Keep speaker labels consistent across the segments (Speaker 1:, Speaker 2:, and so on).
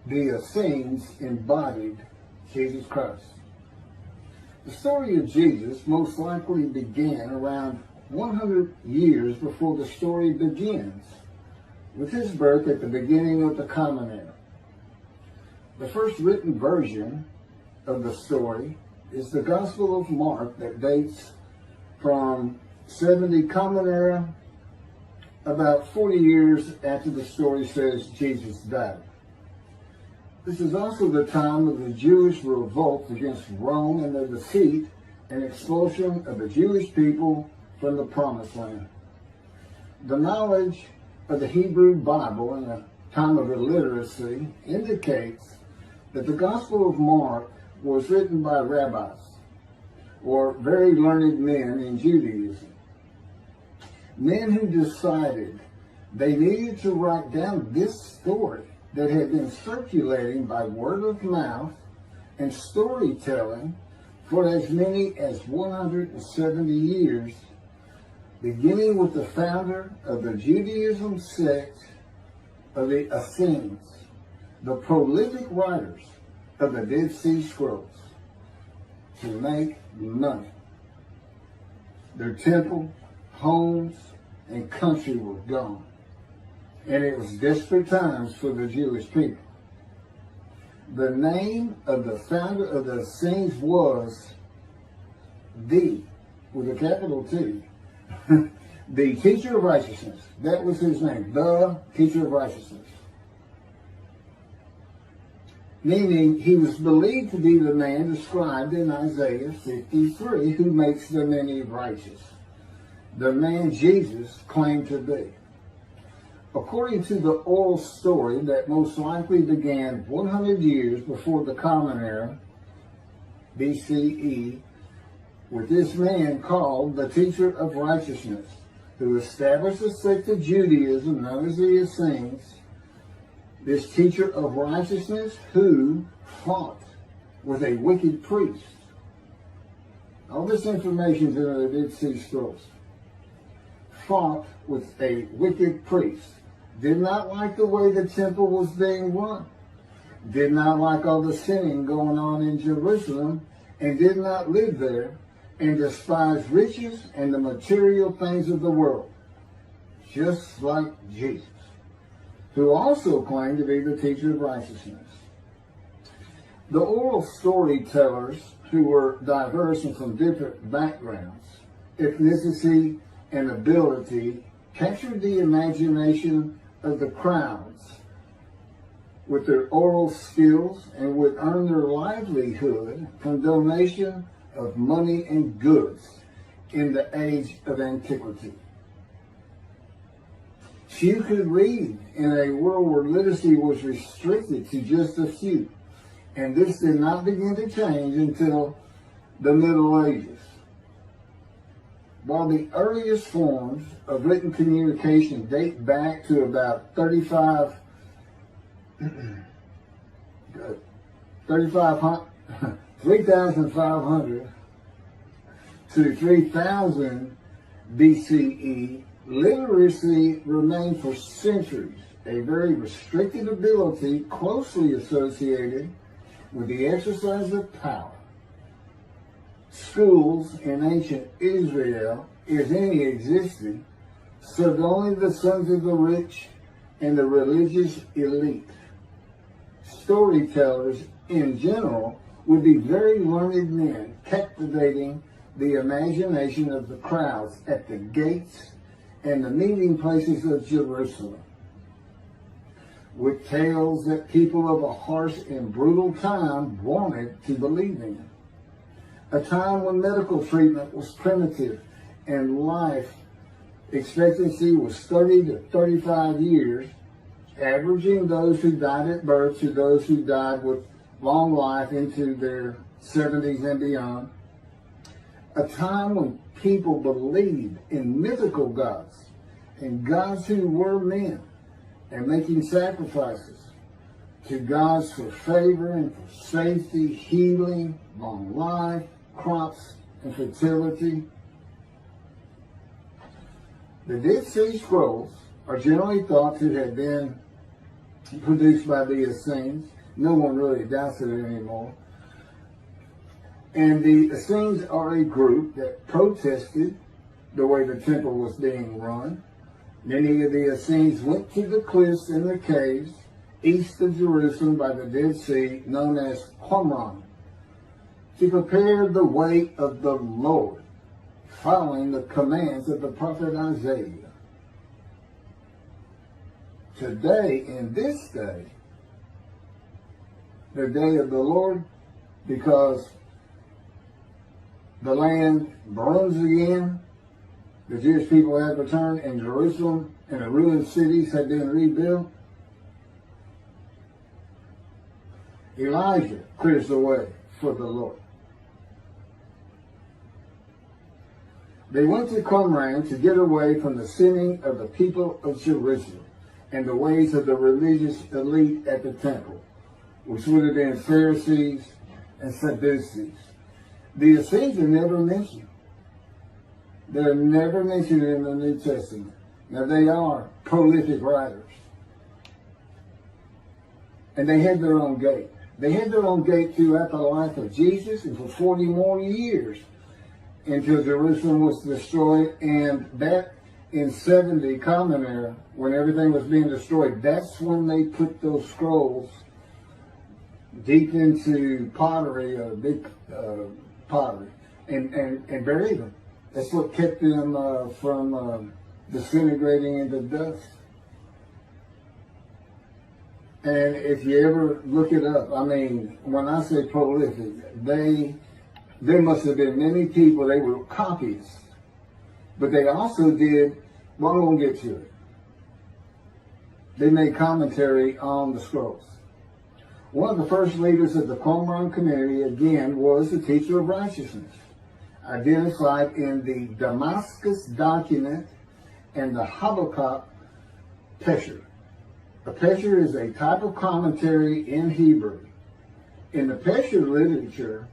Speaker 1: the Essenes embodied Jesus Christ. The story of Jesus most likely began around 100 years before the story begins, with his birth at the beginning of the Common Era. The first written version of the story is the Gospel of Mark that dates from 70 Common Era, about 40 years after the story says Jesus died. This is also the time of the Jewish revolt against Rome and the defeat and expulsion of the Jewish people from the Promised Land. The knowledge of the Hebrew Bible in a time of illiteracy indicates that the Gospel of Mark was written by rabbis, or very learned men in Judaism. Men who decided they needed to write down this story that had been circulating by word of mouth and storytelling for as many as 170 years, beginning with the founder of the Judaism sect of the Essenes, the prolific writers of the Dead Sea Scrolls, to make money. Their temple, homes, and country were gone. And it was desperate times for the Jewish people. The name of the founder of the Essenes was with a capital T, the teacher of righteousness. That was his name, the teacher of righteousness. Meaning he was believed to be the man described in Isaiah 53 who makes the many righteous. The man Jesus claimed to be. According to the oral story that most likely began 100 years before the Common Era, BCE, with this man called the teacher of righteousness, who established a sect of Judaism known as the Essenes, this teacher of righteousness who fought with a wicked priest. All this information is in the Dead Sea Scrolls. Fought with a wicked priest. Did not like the way the temple was being run. Did not like all the sinning going on in Jerusalem, and did not live there, and despised riches and the material things of the world, just like Jesus, who also claimed to be the teacher of righteousness. The oral storytellers, who were diverse and from different backgrounds, ethnicity, and ability, captured the imagination of the crowds with their oral skills and would earn their livelihood from donation of money and goods in the age of antiquity. Few could read in a world where literacy was restricted to just a few, and this did not begin to change until the Middle Ages. While the earliest forms of written communication date back to about 3,500 to 3000 BCE, literacy remained for centuries a very restricted ability closely associated with the exercise of power. Schools in ancient Israel, if any existed, served only the sons of the rich and the religious elite. Storytellers in general would be very learned men, captivating the imagination of the crowds at the gates and the meeting places of Jerusalem, with tales that people of a harsh and brutal time wanted to believe in. A time when medical treatment was primitive and life expectancy was 30 to 35 years, averaging those who died at birth to those who died with long life into their 70s and beyond. A time when people believed in mythical gods and gods who were men and making sacrifices to gods for favor and for safety, healing, long life, crops, and fertility. The Dead Sea Scrolls are generally thought to have been produced by the Essenes No one really doubts it anymore. And the Essenes are a group that protested the way the temple was being run. Many of the Essenes went to the cliffs and the caves east of Jerusalem by the Dead Sea, known as Qumran, to prepare the way of the Lord, following the commands of the prophet Isaiah. Today, in this day, the day of the Lord, because the land burns again, the Jewish people have returned, and Jerusalem and the ruined cities have been rebuilt. Elijah clears the way for the Lord. They went to Qumran to get away from the sinning of the people of Jerusalem and the ways of the religious elite at the temple, which would have been Pharisees and Sadducees. The Essenes are never mentioned. They're never mentioned in the New Testament. Now, they are prolific writers. And they had their own gate. They had their own gate throughout the life of Jesus and for 40 more years until Jerusalem was destroyed. And that in 70 Common Era, when everything was being destroyed, that's when they put those scrolls deep into pottery, big pottery, and buried them. That's what kept them from disintegrating into dust. And if you ever look it up, I mean, when I say prolific, there must have been many people, they were copyists. But they also did, well, I'm going to get to it. They made commentary on the scrolls. One of the first leaders of the Qumran community, again, was the teacher of righteousness, identified in the Damascus document and the Habakkuk Pesher. A Pesher is a type of commentary in Hebrew. In the Pesher literature,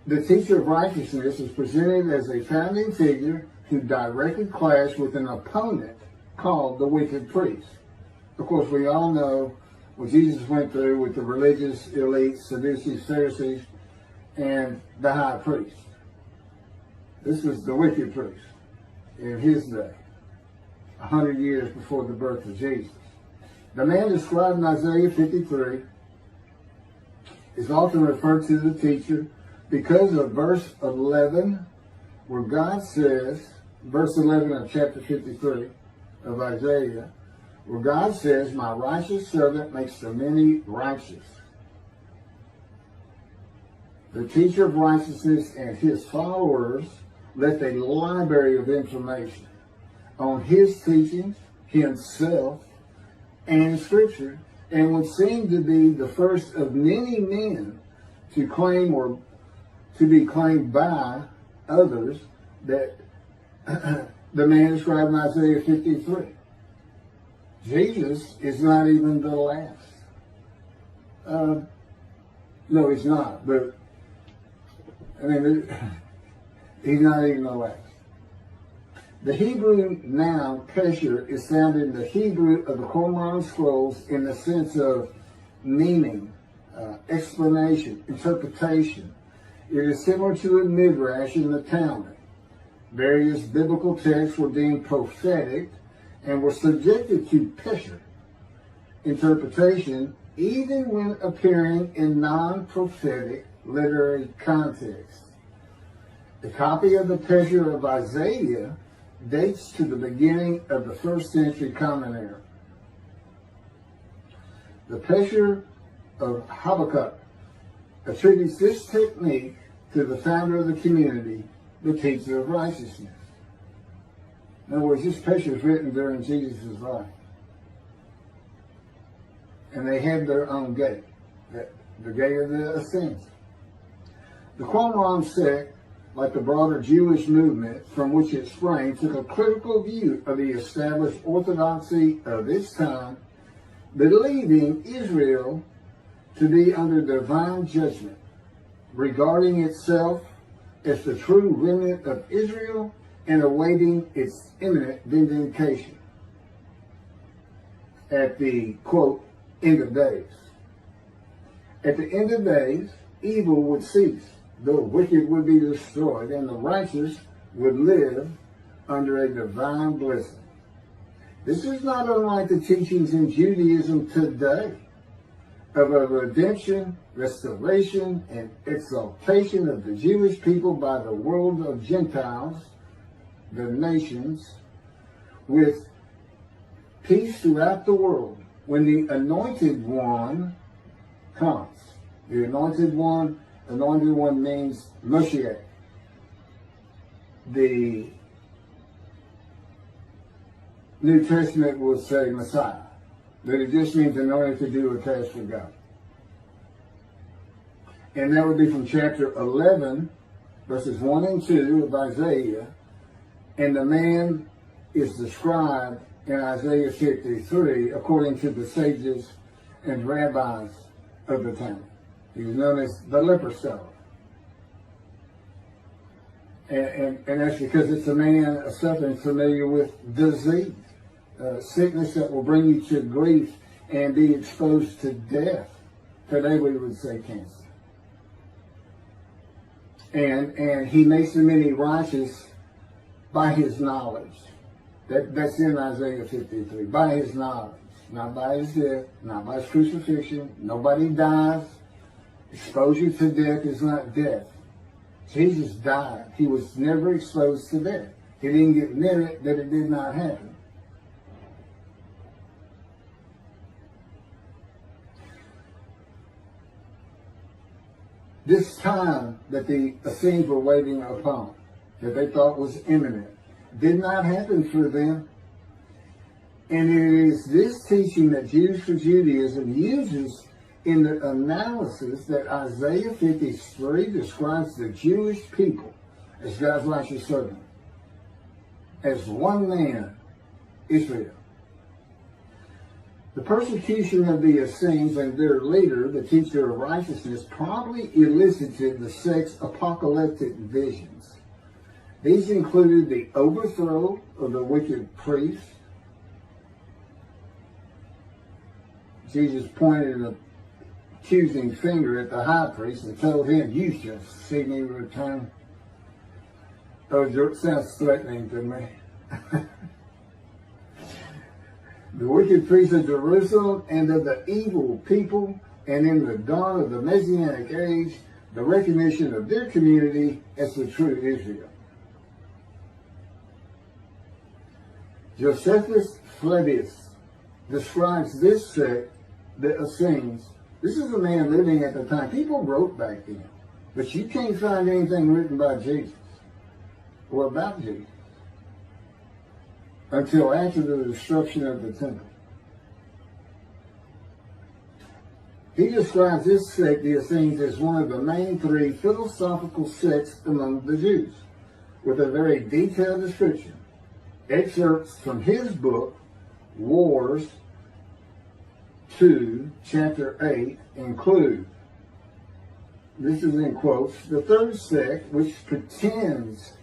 Speaker 1: the teacher of righteousness is presented as a founding figure who directly clashed with an opponent called the wicked priest. Of course, we all know what Jesus went through with the religious elites, Sadducees, Pharisees, and the high priest. This was the wicked priest in his day, 100 years before the birth of Jesus. The man described in Isaiah 53 is often referred to the teacher because of verse 11, where God says, verse 11 of chapter 53 of Isaiah, where God says, "My righteous servant makes the many righteous." The teacher of righteousness and his followers left a library of information on his teachings, himself, and Scripture, and would seem to be the first of many men to claim or to be claimed by others that the man described in Isaiah 53. Jesus is not even the last. No, he's not, but I mean, he's not even the last. The Hebrew noun pesher is found in the Hebrew of the Qumran scrolls in the sense of meaning, explanation, interpretation. It is similar to a midrash in the Talmud. Various biblical texts were deemed prophetic and were subjected to pesher interpretation even when appearing in non-prophetic literary context. The copy of the pesher of Isaiah dates to the beginning of the 1st century Common Era. The pesher of Habakkuk attributes this technique to the founder of the community, the teacher of righteousness. In other words, this pesher was written during Jesus' life. And they had their own gate, the gate of the Essenes. The Qumran sect, like the broader Jewish movement from which it sprang, took a critical view of the established orthodoxy of its time, believing Israel to be under divine judgment, regarding itself as the true remnant of Israel and awaiting its imminent vindication at the, quote, end of days. At the end of days, evil would cease, the wicked would be destroyed, and the righteous would live under a divine blessing. This is not unlike the teachings in Judaism today of a redemption, restoration, and exaltation of the Jewish people by the world of Gentiles, the nations, with peace throughout the world. When the anointed one comes, the anointed one means Moshiach. The New Testament will say Messiah, but it just means anointed to do a task for God. And that would be from chapter 11, verses 1 and 2 of Isaiah. And the man is described in Isaiah 53 according to the sages and rabbis of the time. He was known as the leper stone. And that's because it's a man suffering familiar with disease, sickness that will bring you to grief and be exposed to death. Today we would say cancer. And he makes the many righteous by his knowledge. That's in Isaiah 53. By his knowledge. Not by his death, not by his crucifixion. Nobody dies. Exposure to death is not death. Jesus died. He was never exposed to death. He didn't get near it, that it did not happen. This time that the Essenes were waiting upon, that they thought was imminent, did not happen for them. And it is this teaching that Jews for Judaism uses in the analysis that Isaiah 53 describes the Jewish people as God's righteous servant, as one man, Israel. The persecution of the Essenes and their leader, the teacher of righteousness, probably elicited the sect's apocalyptic visions. These included the overthrow of the wicked priests. Jesus pointed an accusing finger at the high priest and told him, "You shall see me return." Oh, it sounds threatening to me. The wicked priests of Jerusalem and of the evil people, and in the dawn of the Messianic age, the recognition of their community as the true Israel. Josephus Flavius describes this sect, the Essenes. This is a man living at the time. People wrote back then, but you can't find anything written by Jesus or about Jesus until after the destruction of the temple. He describes this sect, the Essenes, as one of the main three philosophical sects among the Jews, with a very detailed description. Excerpts from his book, Wars 2, chapter 8, include, this is in quotes, the third sect, which pretends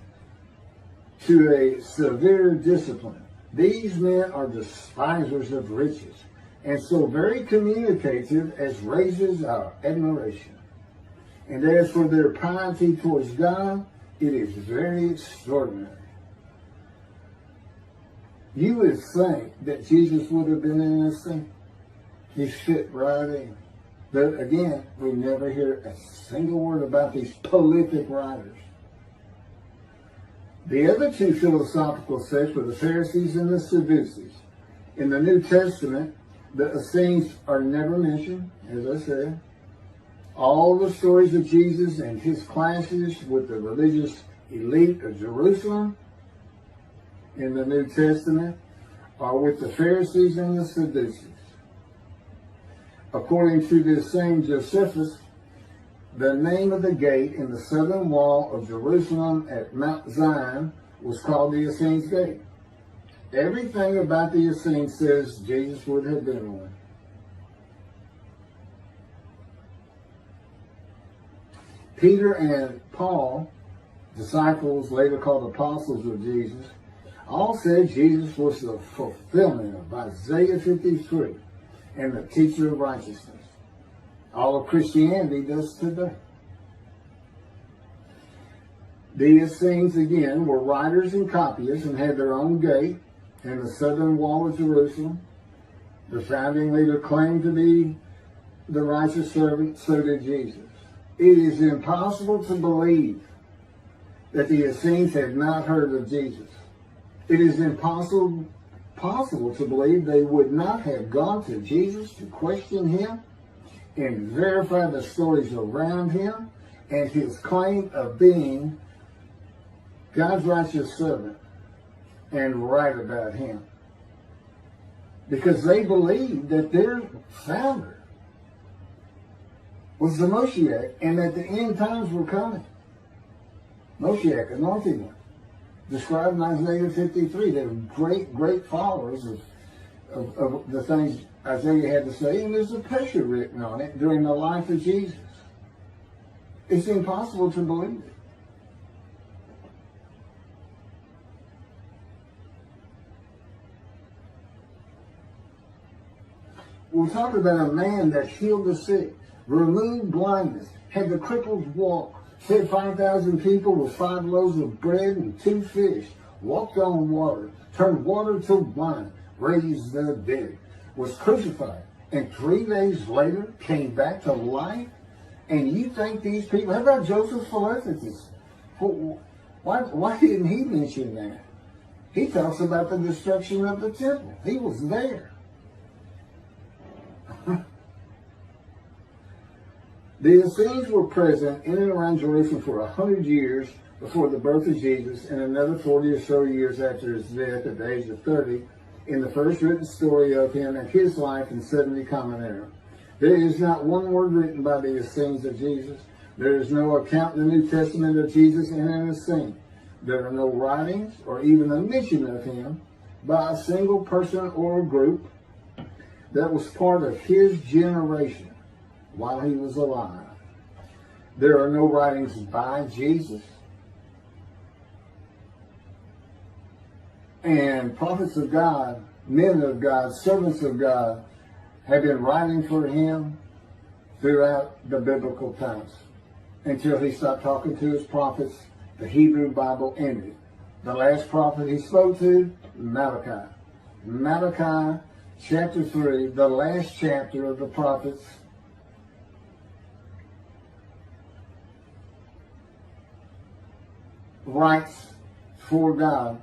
Speaker 1: to a severe discipline. These men are despisers of riches, and so very communicative as raises our admiration. And as for their piety towards God, it is very extraordinary. You would think that Jesus would have been in this thing. He fit right in. But again, we never hear a single word about these prolific writers. The other two philosophical sects were the Pharisees and the Sadducees. In the New Testament, the Essenes are never mentioned, as I said. All the stories of Jesus and his clashes with the religious elite of Jerusalem in the New Testament are with the Pharisees and the Sadducees. According to this same Josephus, the name of the gate in the southern wall of Jerusalem at Mount Zion was called the Essenes Gate. Everything about the Essenes says Jesus would have been one. Peter and Paul, disciples later called apostles of Jesus, all said Jesus was the fulfillment of Isaiah 53. and the teacher of righteousness. All of Christianity does today. The Essenes, again, were writers and copyists and had their own gate in the southern wall of Jerusalem. The founding leader claimed to be the righteous servant, so did Jesus. It is impossible to believe that the Essenes had not heard of Jesus. It is impossible to believe they would not have gone to Jesus to question him and verify the stories around him and his claim of being God's righteous servant and right about him. Because they believed that their founder was the Moshiach and that the end times were coming. Moshiach, anointed one, described in Isaiah 53. They were great followers of the things Isaiah had to say, and there's a picture written on it during the life of Jesus. It's impossible to believe it. We're talking about a man that healed the sick, removed blindness, had the cripples walk, fed 5,000 people with 5 loaves of bread and 2 fish, walked on water, turned water to wine, raised the dead, was crucified, and 3 days later came back to life. And you think these people, how about Joseph Philadelphus? Why didn't he mention that? He talks about the destruction of the temple. He was there. The Essenes were present in and around Jerusalem for 100 years before the birth of Jesus and another 40 or so years after his death at the age of 30 in the first written story of him and his life in 70 Common Era. There is not one word written by the Essenes of Jesus. There is no account in the New Testament of Jesus in an Essene. There are no writings or even a mention of him by a single person or group that was part of his generation while he was alive. There are no writings by Jesus. And prophets of God, men of God, servants of God have been writing for him throughout the biblical times until he stopped talking to his prophets. The Hebrew Bible ended. The last prophet he spoke to, Malachi. Malachi chapter 3, the last chapter of the prophets, writes for God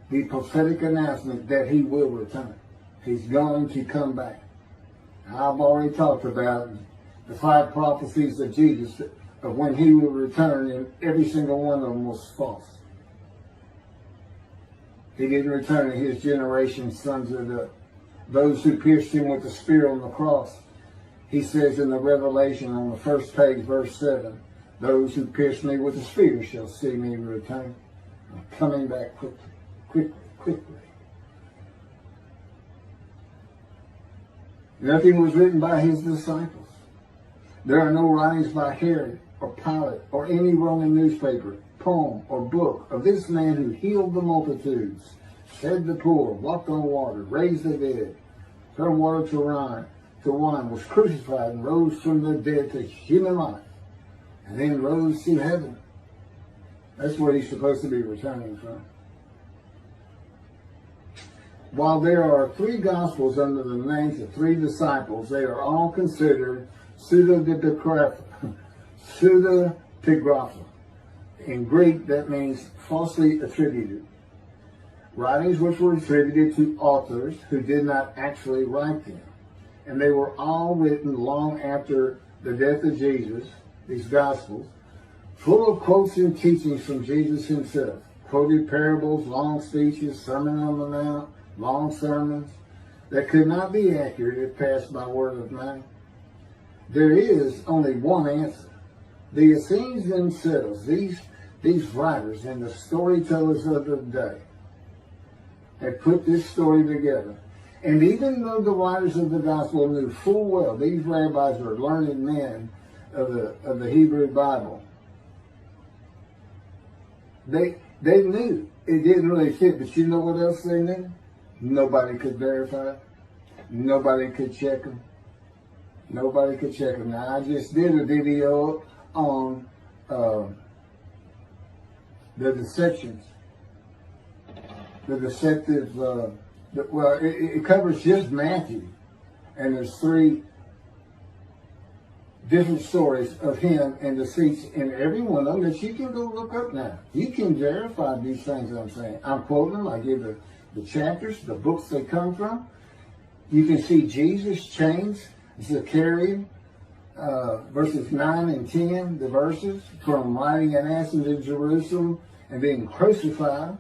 Speaker 1: the prophetic announcement that he will return. He's going to come back. I've already talked about the 5 prophecies of Jesus of when he will return, and every single one of them was false. He didn't return to his generation, sons of those who pierced him with the spear on the cross. He says in the Revelation on the first page, verse 7, those who pierced me with the spear shall see me return. I'm coming back quickly. Nothing was written by his disciples. There are no writings by Herod or Pilate or any Roman newspaper, poem, or book of this man who healed the multitudes, fed the poor, walked on water, raised the dead, turned water to wine, was crucified and rose from the dead to human life, and then rose to heaven. That's where he's supposed to be returning from. While there are 3 Gospels under the names of 3 disciples, they are all considered pseudepigrapha. In Greek, that means falsely attributed. Writings which were attributed to authors who did not actually write them. And they were all written long after the death of Jesus, these Gospels, full of quotes and teachings from Jesus himself. Quoted parables, long speeches, Sermon on the Mount, long sermons that could not be accurate if passed by word of mouth. There is only one answer. The Essenes themselves, these writers and the storytellers of the day, have put this story together. And even though the writers of the gospel knew full well these rabbis were learned men of the Hebrew Bible, they knew it didn't really fit. But you know what else they knew? Nobody could verify it. Nobody could check them. Nobody could check them. Now, I just did a video on the deceptions. The deceptive, it covers just Matthew. And there's 3 different stories of him and deceits in every one of them that you can go look up now. You can verify these things that I'm saying. I'm quoting them. I give the chapters, the books they come from. You can see Jesus changed Zechariah, verses 9 and 10, the verses, from riding an ass into Jerusalem and being crucified,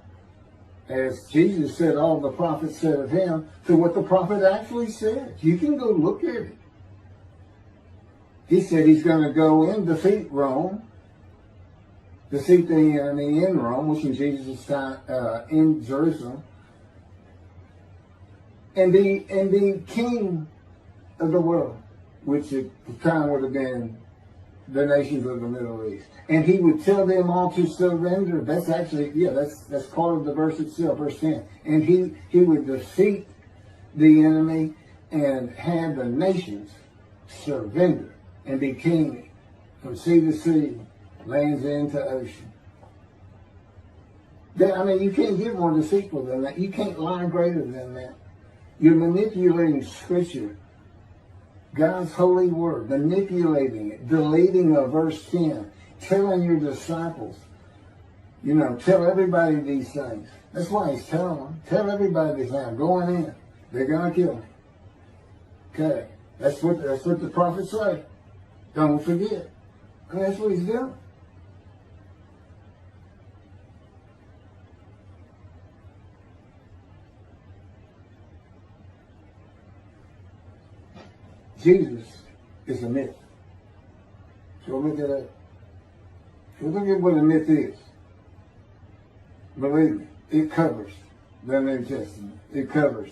Speaker 1: as Jesus said all the prophets said of him, to what the prophet actually said. You can go look at it. He said he's going to go and defeat Rome, defeat the enemy in Rome, which in Jesus' time, in Jerusalem, and be king of the world, which at the time would have been the nations of the Middle East. And he would tell them all to surrender. That's actually, that's part of the verse itself, verse 10. And he would defeat the enemy and have the nations surrender and be king from sea to sea, lands into ocean. You can't get more deceitful than that. You can't lie greater than that. You're manipulating Scripture, God's holy word, manipulating it, deleting a verse 10, telling your disciples, tell everybody these things. That's why he's telling them. Tell everybody these things. I'm going in. They're going to kill me. Okay. That's what the prophets say. Don't forget. And that's what he's doing. Jesus is a myth. So look at that. So look at what a myth is. Believe me, it covers the New Testament. It covers